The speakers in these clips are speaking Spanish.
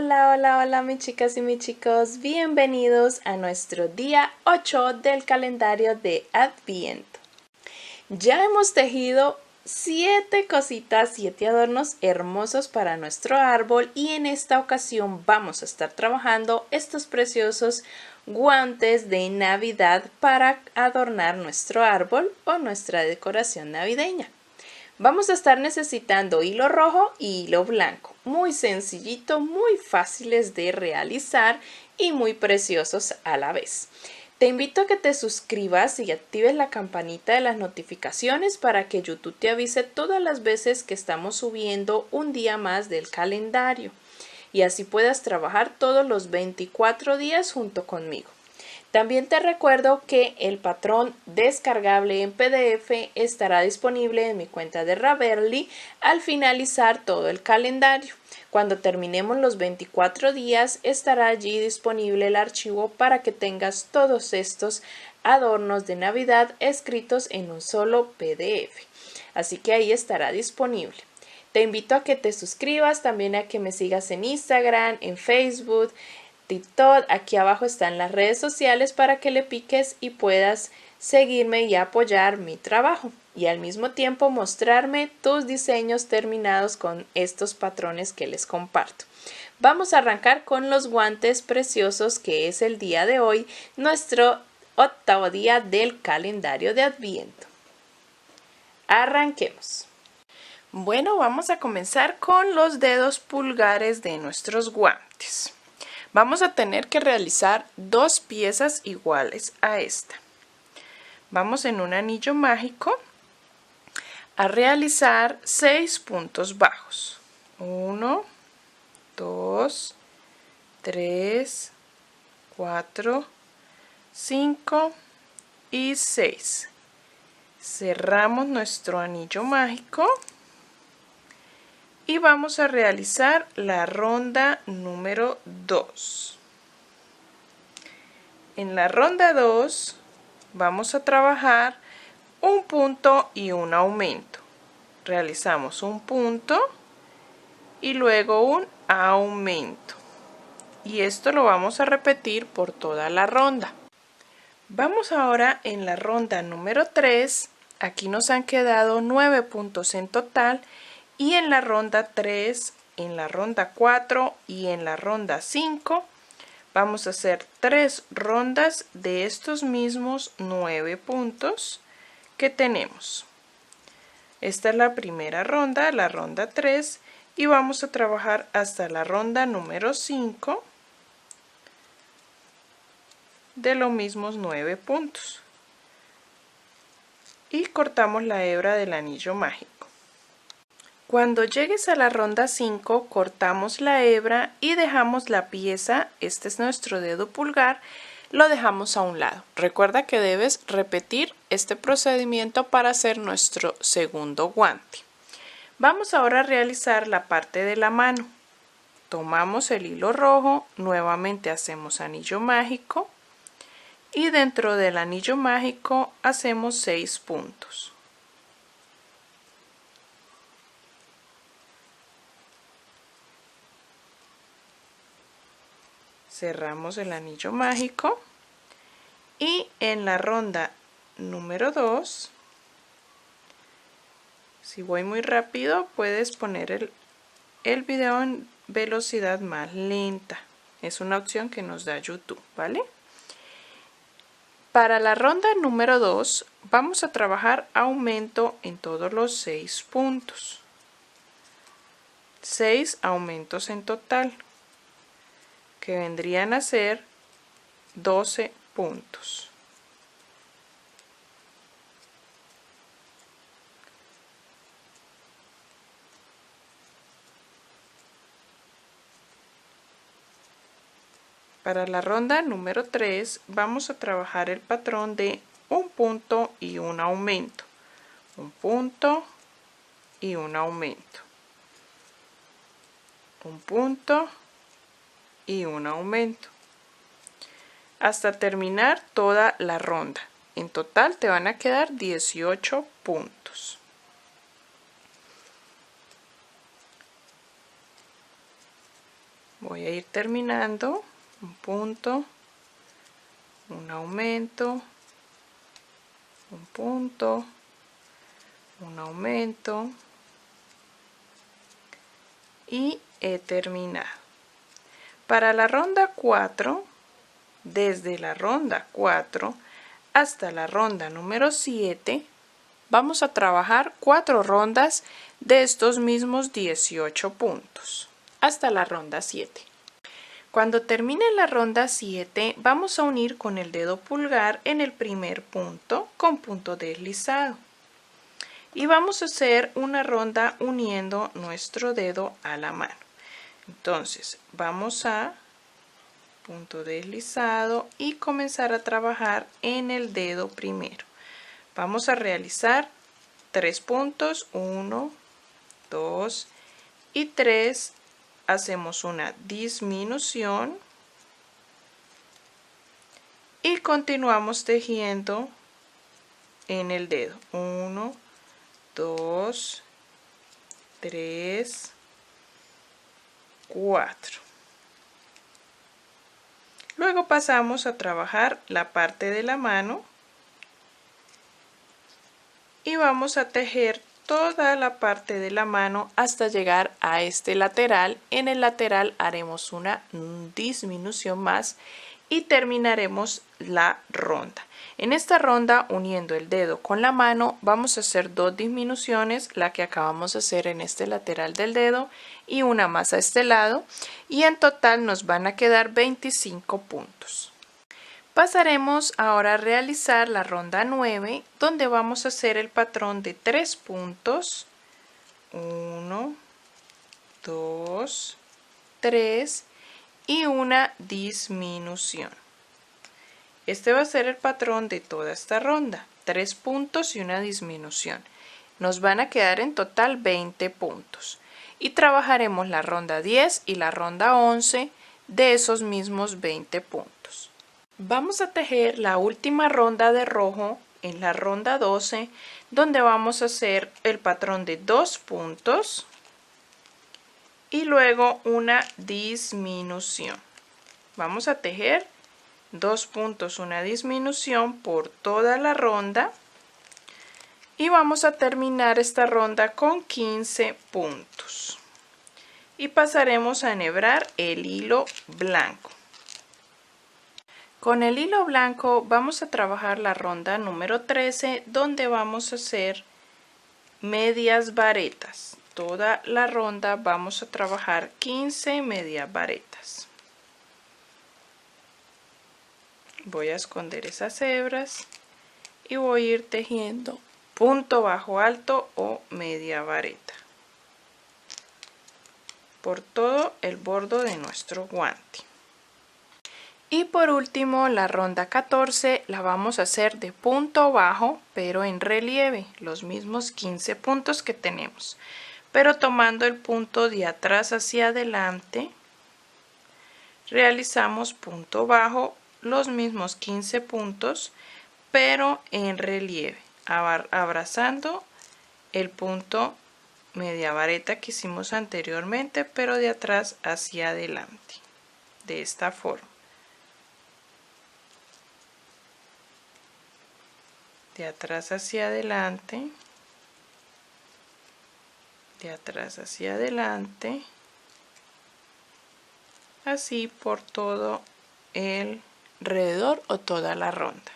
Hola, hola, hola mis chicas y mis chicos, bienvenidos a nuestro día 8 del calendario de Adviento. Ya hemos tejido 7 cositas, 7 adornos hermosos para nuestro árbol y en esta ocasión vamos a estar trabajando estos preciosos guantes de Navidad para adornar nuestro árbol o nuestra decoración navideña. Vamos a estar necesitando hilo rojo y hilo blanco, muy sencillito, muy fáciles de realizar y muy preciosos a la vez. Te invito a que te suscribas y actives la campanita de las notificaciones para que YouTube te avise todas las veces que estamos subiendo un día más del calendario y así puedas trabajar todos los 24 días junto conmigo. También te recuerdo que el patrón descargable en PDF estará disponible en mi cuenta de Ravelry al finalizar todo el calendario. Cuando terminemos los 24 días estará allí disponible el archivo para que tengas todos estos adornos de Navidad escritos en un solo PDF. Así que ahí estará disponible. Te invito a que te suscribas, también a que me sigas en Instagram, en Facebook, TikTok. Aquí abajo están las redes sociales para que le piques y puedas seguirme y apoyar mi trabajo y al mismo tiempo mostrarme tus diseños terminados con estos patrones que les comparto. Vamos a arrancar con los guantes preciosos que es el día de hoy, nuestro 8º día del calendario de Adviento. Arranquemos. Bueno, vamos a comenzar con los dedos pulgares de nuestros guantes. Vamos a tener que realizar 2 piezas iguales a esta. Vamos en un anillo mágico a realizar 6 puntos bajos. 1, 2, 3, 4, 5 y 6. Cerramos nuestro anillo mágico y vamos a realizar la ronda número 2. En la ronda 2 vamos a trabajar un punto y un aumento. Realizamos un punto y luego un aumento. Y esto lo vamos a repetir por toda la ronda. Vamos ahora en la ronda número 3. Aquí nos han quedado 9 puntos en total. Y en la ronda 3, en la ronda 4 y en la ronda 5 vamos a hacer 3 rondas de estos mismos 9 puntos que tenemos. Esta es la primera ronda, la ronda 3, y vamos a trabajar hasta la ronda número 5 de los mismos 9 puntos. Y cortamos la hebra del anillo mágico. Cuando llegues a la ronda 5, cortamos la hebra y dejamos la pieza, este es nuestro dedo pulgar, lo dejamos a un lado. Recuerda que debes repetir este procedimiento para hacer nuestro segundo guante. Vamos ahora a realizar la parte de la mano. Tomamos el hilo rojo, nuevamente hacemos anillo mágico y dentro del anillo mágico hacemos 6 puntos. Cerramos el anillo mágico y en la ronda número 2, si voy muy rápido puedes poner el video en velocidad más lenta. Es una opción que nos da YouTube, ¿vale? Para la ronda número 2 vamos a trabajar aumento en todos los 6 puntos. 6 aumentos en total, que vendrían a ser 12 puntos. Para la ronda número 3 vamos a trabajar el patrón de un punto y un aumento. Un punto y un aumento. Un punto y un aumento hasta terminar toda la ronda. En total te van a quedar 18 puntos. Voy a ir terminando un punto, un aumento, un punto, un aumento y he terminado. Para la ronda 4, desde la ronda 4 hasta la ronda número 7, vamos a trabajar 4 rondas de estos mismos 18 puntos hasta la ronda 7. Cuando termine la ronda 7, vamos a unir con el dedo pulgar en el primer punto con punto deslizado. Y vamos a hacer una ronda uniendo nuestro dedo a la mano. Entonces, vamos a punto deslizado y comenzar a trabajar en el dedo primero. Vamos a realizar 3 puntos, 1, 2 y 3. Hacemos una disminución y continuamos tejiendo en el dedo. 1, 2, 3, 4. Luego pasamos a trabajar la parte de la mano y vamos a tejer toda la parte de la mano hasta llegar a este lateral. En el lateral haremos una disminución más y terminaremos la ronda. En esta ronda, uniendo el dedo con la mano, vamos a hacer 2 disminuciones, la que acabamos de hacer en este lateral del dedo y una más a este lado, y en total nos van a quedar 25 puntos. Pasaremos ahora a realizar la ronda 9, donde vamos a hacer el patrón de 3 puntos, 1, 2, 3 y una disminución. Este va a ser el patrón de toda esta ronda, 3 puntos y una disminución. Nos van a quedar en total 20 puntos. Y trabajaremos la ronda 10 y la ronda 11 de esos mismos 20 puntos. Vamos a tejer la última ronda de rojo en la ronda 12, donde vamos a hacer el patrón de 2 puntos y luego una disminución. Vamos a tejer 2 puntos, una disminución por toda la ronda y vamos a terminar esta ronda con 15 puntos. Y pasaremos a enhebrar el hilo blanco. Con el hilo blanco vamos a trabajar la ronda número 13, donde vamos a hacer medias varetas. Toda la ronda vamos a trabajar 15 medias varetas. Voy a esconder esas hebras y voy a ir tejiendo punto bajo alto o media vareta por todo el borde de nuestro guante. Y por último, la ronda 14 la vamos a hacer de punto bajo, pero en relieve, los mismos 15 puntos que tenemos, pero tomando el punto de atrás hacia adelante, realizamos punto bajo, los mismos 15 puntos, pero en relieve, abrazando el punto media vareta que hicimos anteriormente, pero de atrás hacia adelante, de esta forma. De atrás hacia adelante, de atrás hacia adelante, así por todo el alrededor o toda la ronda.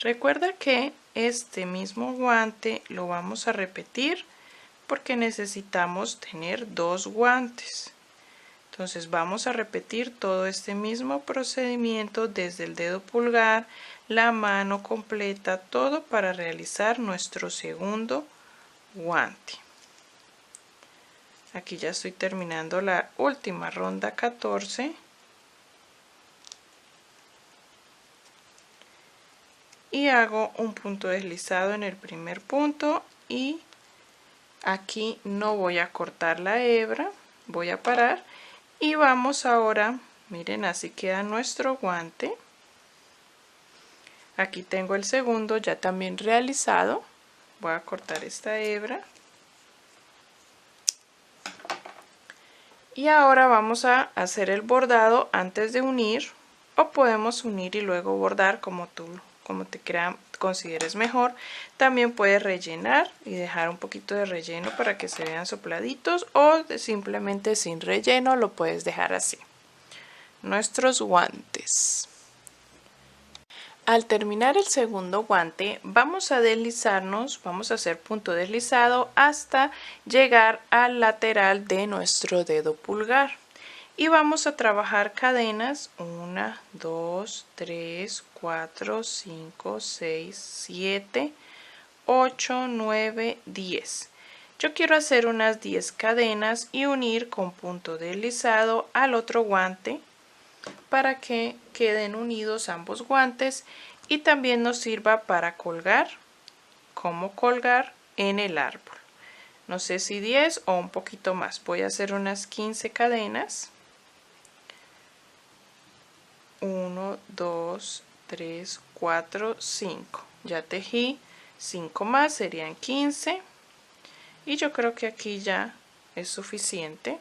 Recuerda que este mismo guante lo vamos a repetir porque necesitamos tener 2 guantes. Entonces vamos a repetir todo este mismo procedimiento desde el dedo pulgar, la mano completa, todo para realizar nuestro segundo guante. Aquí ya estoy terminando la última ronda 14. Y hago un punto deslizado en el primer punto y aquí no voy a cortar la hebra, voy a parar. Y vamos ahora, miren, así queda nuestro guante. Aquí tengo el segundo ya también realizado. Voy a cortar esta hebra. Y ahora vamos a hacer el bordado antes de unir, o podemos unir y luego bordar como te consideres mejor. También puedes rellenar y dejar un poquito de relleno para que se vean sopladitos, o simplemente sin relleno lo puedes dejar así. Nuestros guantes. Al terminar el segundo guante vamos a deslizarnos, vamos a hacer punto deslizado hasta llegar al lateral de nuestro dedo pulgar. Y vamos a trabajar cadenas 1, 2, 3, 4, 5, 6, 7, 8, 9, 10. Yo quiero hacer unas 10 cadenas y unir con punto deslizado al otro guante para que queden unidos ambos guantes y también nos sirva para colgar, como colgar en el árbol. No sé si 10 o un poquito más. Voy a hacer unas 15 cadenas. 1, 2, 3, 4, 5. Ya tejí 5 más, serían 15. Y yo creo que aquí ya es suficiente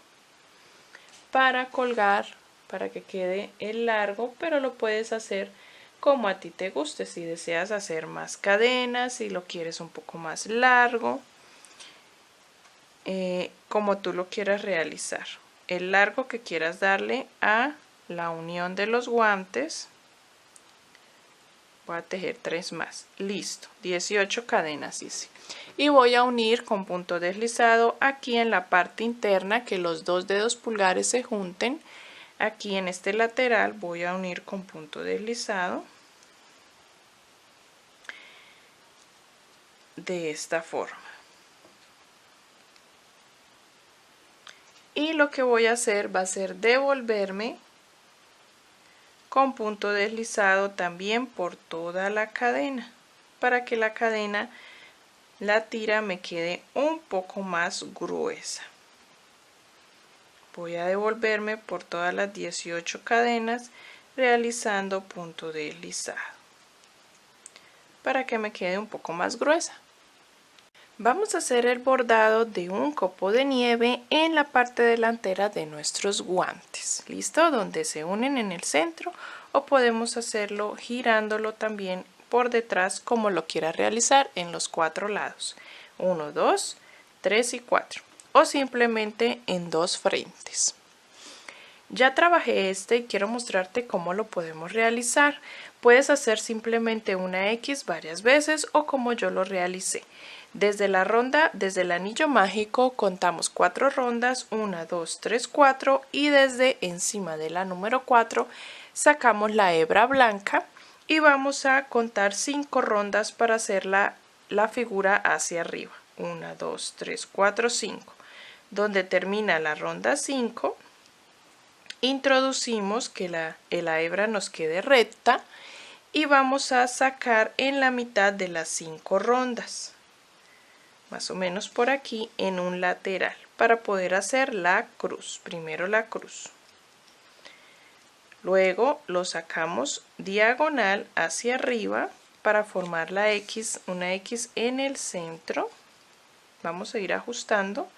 para colgar, para que quede el largo, pero lo puedes hacer como a ti te guste. Si deseas hacer más cadenas, si lo quieres un poco más largo, como tú lo quieras realizar. El largo que quieras darle a la unión de los guantes. Voy a tejer 3 más. Listo, 18 cadenas hice. Y voy a unir con punto deslizado aquí en la parte interna, que los dos dedos pulgares se junten. Aquí en este lateral voy a unir con punto deslizado de esta forma. Y lo que voy a hacer va a ser devolverme con punto deslizado también por toda la cadena, para que la cadena, la tira me quede un poco más gruesa. Voy a devolverme por todas las 18 cadenas realizando punto deslizado para que me quede un poco más gruesa. Vamos a hacer el bordado de un copo de nieve en la parte delantera de nuestros guantes. ¿Listo? Donde se unen en el centro, o podemos hacerlo girándolo también por detrás como lo quiera realizar en los 4 lados. 1, 2, 3 y 4. O simplemente en 2 frentes. Ya trabajé este y quiero mostrarte cómo lo podemos realizar. Puedes hacer simplemente una X varias veces o como yo lo realicé. Desde la ronda, desde el anillo mágico contamos 4 rondas, 1, 2, 3, 4, y desde encima de la número 4 sacamos la hebra blanca y vamos a contar 5 rondas para hacer la figura hacia arriba. 1, 2, 3, 4, 5. Donde termina la ronda 5, introducimos que la hebra nos quede recta y vamos a sacar en la mitad de las 5 rondas, más o menos por aquí en un lateral, para poder hacer la cruz. Primero la cruz, luego lo sacamos diagonal hacia arriba para formar la X, una X en el centro. Vamos a ir ajustando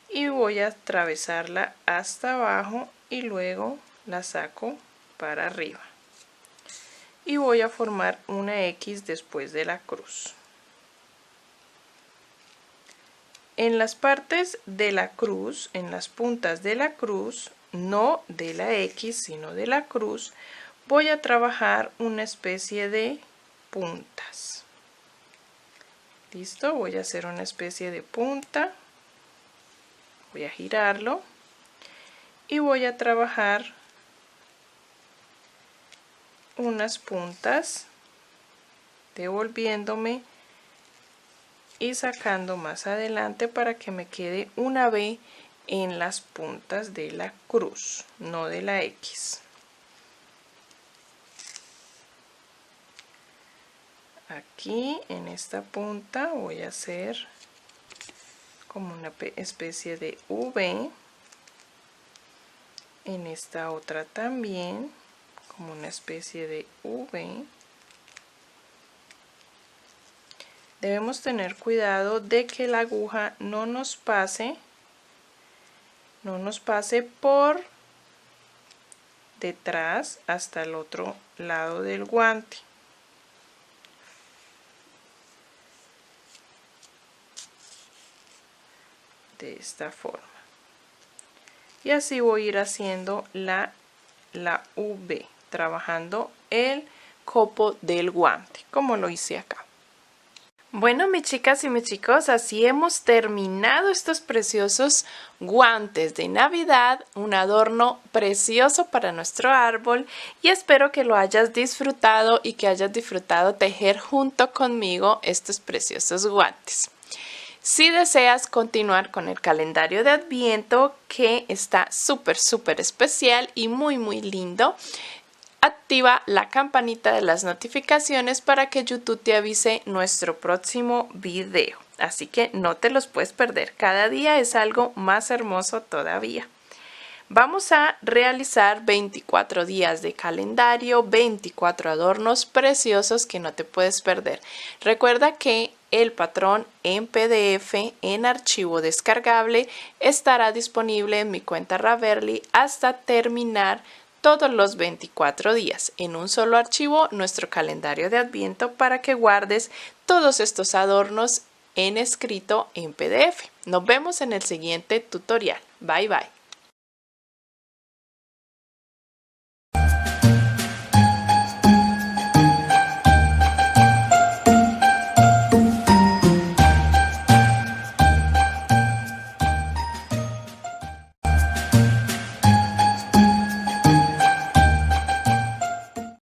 y voy a atravesarla hasta abajo y luego la saco para arriba y voy a formar una X después de la cruz. En las partes de la cruz, en las puntas de la cruz, no de la X sino de la cruz, voy a trabajar una especie de puntas. Listo, voy a hacer una especie de punta, voy a girarlo y voy a trabajar unas puntas devolviéndome y sacando más adelante para que me quede una V en las puntas de la cruz, no de la X. Aquí en esta punta voy a hacer como una especie de V, en esta otra también como una especie de V. Debemos tener cuidado de que la aguja no nos pase no nos pase por detrás hasta el otro lado del guante. De esta forma. Y así voy a ir haciendo la V, trabajando el copo del guante, como lo hice acá. Bueno, mis chicas y mis chicos, así hemos terminado estos preciosos guantes de Navidad, un adorno precioso para nuestro árbol, y espero que lo hayas disfrutado y que hayas disfrutado tejer junto conmigo estos preciosos guantes. Si deseas continuar con el calendario de Adviento, que está súper especial y muy lindo, activa la campanita de las notificaciones para que YouTube te avise nuestro próximo video. Así que no te los puedes perder. Cada día es algo más hermoso todavía. Vamos a realizar 24 días de calendario, 24 adornos preciosos que no te puedes perder. Recuerda que el patrón en PDF en archivo descargable estará disponible en mi cuenta Ravelry hasta terminar todos los 24 días en un solo archivo nuestro calendario de Adviento para que guardes todos estos adornos en escrito en PDF. Nos vemos en el siguiente tutorial. Bye bye.